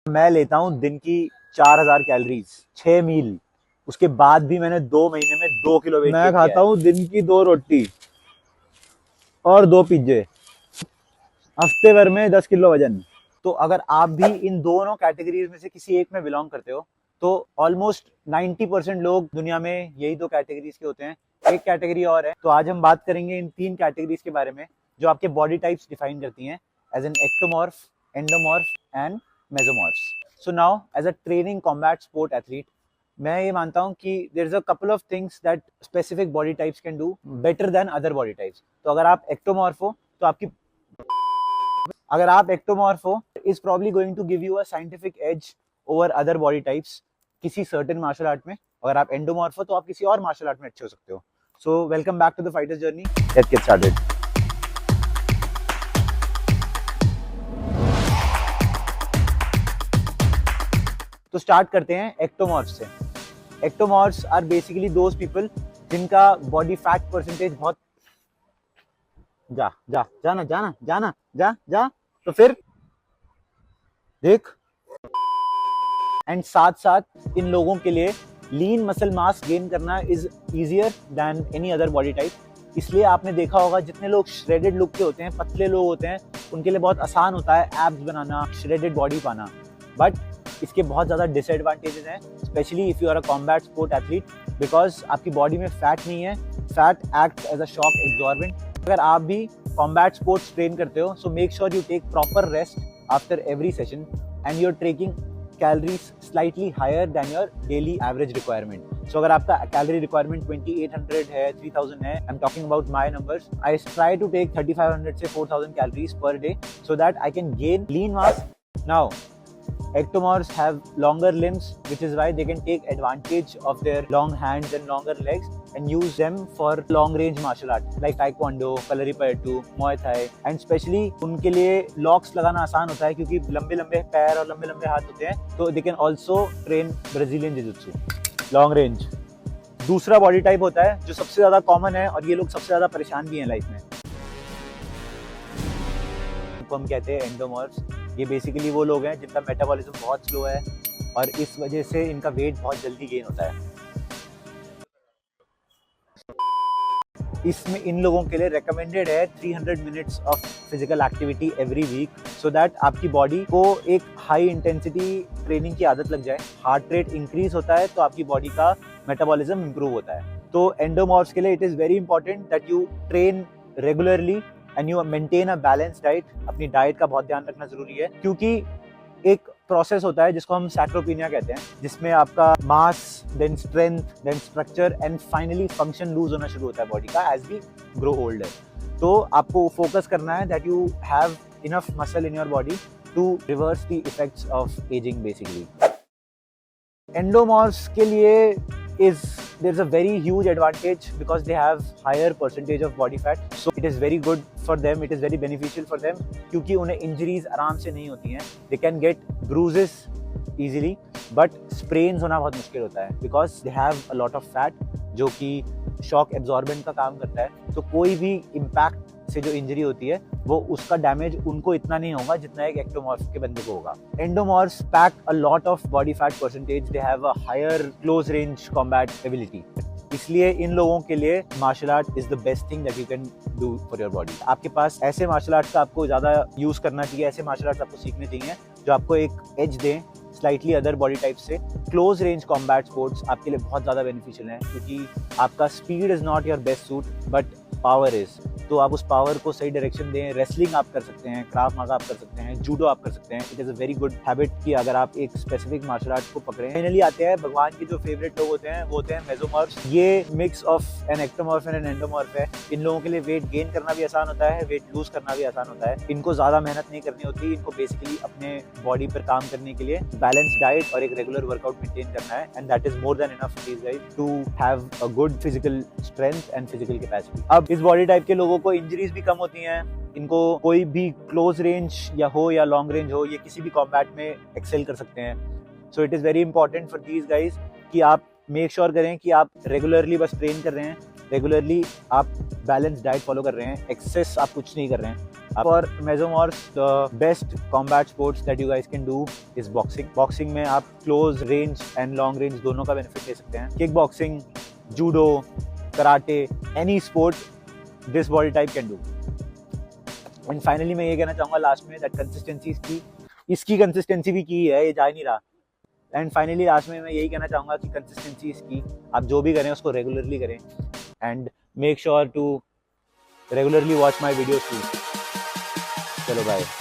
मैं लेता हूँ दिन की 4000 कैलोरीज, 6 मील। उसके बाद भी मैंने 2 महीने में 2 किलो वेट मैं गेन किया खाता है। हूँ दिन की 2 रोटी और 2 पिज्जे। हफ्ते भर में 10 किलो वजन। तो अगर आप भी इन दोनों कैटेगरीज में से किसी एक में बिलोंग करते हो तो ऑलमोस्ट 90% लोग दुनिया में यही दो कैटेगरीज के होते हैं। एक कैटेगरी और है, तो आज हम बात करेंगे इन 3 कैटेगरीज के बारे में जो आपके बॉडी टाइप्स डिफाइन करती हैं as an ectomorph, endomorph and mesomorph. So now as a training combat sport athlete, मैं ये मानता हूँ कि there is a couple of things that specific body types can do better than other body types. तो अगर आप ectomorph हो, is probably going to give you a scientific edge over other body types किसी certain martial art में। अगर आप endomorph हो तो आप किसी और मार्शल आर्ट में अच्छे हो सकते हो। So welcome back to the fighters journey. Let's get started. तो स्टार्ट करते हैं एक्टोमॉर्फ से। Ectomorphs are basically those people जिनका बॉडी फैट परसेंटेज बहुत जा जा जाना जाना जाना जा जा तो फिर देख। एंड साथ साथ इन लोगों के लिए लीन मसल मास गेन करना is easier than any other body type. इसलिए आपने देखा होगा जितने लोग श्रेडेड लुक के होते हैं, पतले लोग होते हैं, उनके लिए बहुत आसान होता है एब्स बनाना, श्रेडेड बॉडी पाना। बट इसके बहुत ज़्यादा डिसएडवांटेजेस हैं, specially if you are a combat sport athlete, because आपकी बॉडी में फैट नहीं है। Fat act as a shock absorbent. अगर आप भी कॉम्बैट स्पोर्ट्स ट्रेन करते हो, so make sure you take proper rest after every session and you are taking calories slightly higher than your daily average requirement. So अगर आपका calorie requirement 2800 है, 3000 है, I'm talking about my numbers. I try to take 3500 से 4000 calories per day so that I can gain lean mass. Now, ectomorphs have longer limbs, which is why they can take advantage of their long hands and longer legs and use them for long range martial art like taekwondo, kalaripayattu, muay thai, and especially उनके लिए locks लगाना आसान होता है क्योंकि लंबे लंबे पैर और लंबे लंबे हाथ होते हैं। तो they can also train Brazilian jujitsu, long range. दूसरा बॉडी टाइप होता है जो सबसे ज्यादा कॉमन है और ये लोग सबसे ज्यादा परेशान भी हैं लाइफ में, को हम कहते हैं एंडोमॉर्फ्स। ये बेसिकली वो लोग हैं जिनका मेटाबॉलिज्म बहुत स्लो है और इस वजह से इनका वेट बहुत जल्दी गेन होता है। इसमें इन लोगों के लिए रेकमेंडेड है 300 minutes of physical activity every week, so that आपकी बॉडी को एक हाई इंटेंसिटी ट्रेनिंग की आदत लग जाए। हार्ट रेट इंक्रीज होता है तो आपकी बॉडी का मेटाबॉलिज्म इंप्रूव होता है। तो एंडोमॉर्फ्स के लिए it is very important that you train regularly and you maintain a balance diet. अपनी डाइट का बहुत ध्यान रखना जरूरी है क्योंकि एक प्रोसेस होता है जिसको हम सैक्रोपीनिया कहते हैं, जिसमें आपका mass, then strength, then structure and finally function lose होना शुरू होता है बॉडी का एज वी ग्रो ओल्डर। तो आपको फोकस करना है that you have enough muscle in your body to reverse the effects of ageing basically. Endomorphs के लिए is there's a very huge advantage because they have higher percentage of body fat, so it is very good for them, it is very beneficial for them क्योंकि उन्हें injuries आराम से नहीं होती हैं। they can get bruises easily but sprains होना बहुत मुश्किल होता है because they have a lot of fat जो कि shock absorbent का काम करता है। तो कोई भी impact से जो इंजरी होती है वो उसका डैमेज उनको इतना नहीं होगा जितना एक एक्टोमॉर्फ के बंदे को होगा। Endomorphs pack a lot of body fat percentage, they have a higher close range combat ability. इसलिए इन लोगों के लिए martial art is the best thing that you can do for your body. आपके पास ऐसे मार्शल आर्ट्स का आपको ज़्यादा यूज करना चाहिए, ऐसे मार्शल आर्ट्स आपको सीखने चाहिए जो आपको एक एज दें स्लाइटली अदर बॉडी टाइप से। क्लोज रेंज कॉम्बैट स्पोर्ट्स आपके लिए बहुत ज़्यादा बेनिफिशियल हैं क्योंकि आपका speed is not your best suit but power is. तो आप उस पावर को सही डायरेक्शन दें। रेसलिंग आप कर सकते हैं, क्राफ्ट मागा आप कर सकते हैं, जूडो आप कर सकते हैं। It is a very good habit कि अगर आप एक स्पेसिफिक मार्शल आर्ट को पकड़ें। फाइनली आते हैं भगवान के जो फेवरेट लोग होते हैं वो होते हैं मेसोमॉर्फ्स। ये mix of an ectomorph and an endomorph है। इन लोगों के लिए वेट गेन करना भी आसान होता है, वेट लूज करना भी आसान होता है। इनको ज़्यादा मेहनत नहीं करनी होती, इनको बेसिकली अपने बॉडी पर काम करने के लिए बैलेंस डाइट और एक रेगुलर वर्कआउट मेंटेन करना है and that is more than enough for these guys to have a good physical strength and physical capacity. अब इस बॉडी टाइप के लोगों को इंजरीज भी कम होती हैं। इनको कोई भी क्लोज रेंज या लॉन्ग रेंज हो, ये किसी भी कॉम्बैट में एक्सेल कर सकते हैं। So it is very important for these guys कि आप मेक श्योर करें कि आप रेगुलरली बस ट्रेन कर रहे हैं, रेगुलरली आप बैलेंस डाइट फॉलो कर रहे हैं, एक्सेस आप कुछ नहीं कर रहे हैं। For Mesomorphs, the best combat sports that you guys can do is boxing. Boxing में आप close range and long range दोनों का benefit ले सकते हैं. Kickboxing, judo, karate, any sport this body type can do. And finally मैं ये कहना चाहूँगा लास्ट में that consistency इसकी consistency भी की है, ये जा ही नहीं रहा. And finally लास्ट में मैं यही कहना चाहूँगा कि consistency इसकी आप जो भी करें उसको regularly करें and make sure to regularly watch my videos too. चलो बाय.